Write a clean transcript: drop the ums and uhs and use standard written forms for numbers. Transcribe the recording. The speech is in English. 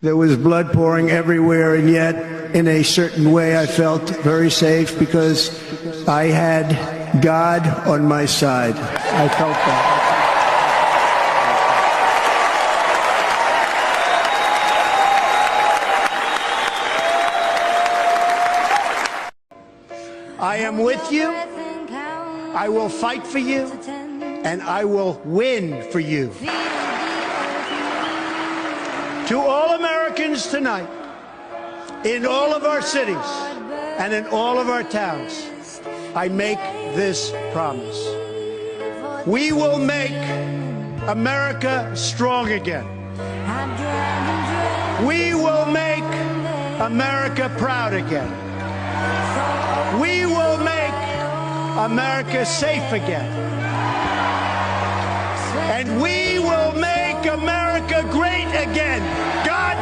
There was blood pouring everywhere, and yet, in a certain way, I felt very safe because I had God on my side. I felt that. I am with you. I will fight for you, and I will win for you. To all Americans tonight, in all of our cities and in all of our towns, I make this promise. We will make America strong again. We will make America proud again. We will make America safe again. And we will make America great again. God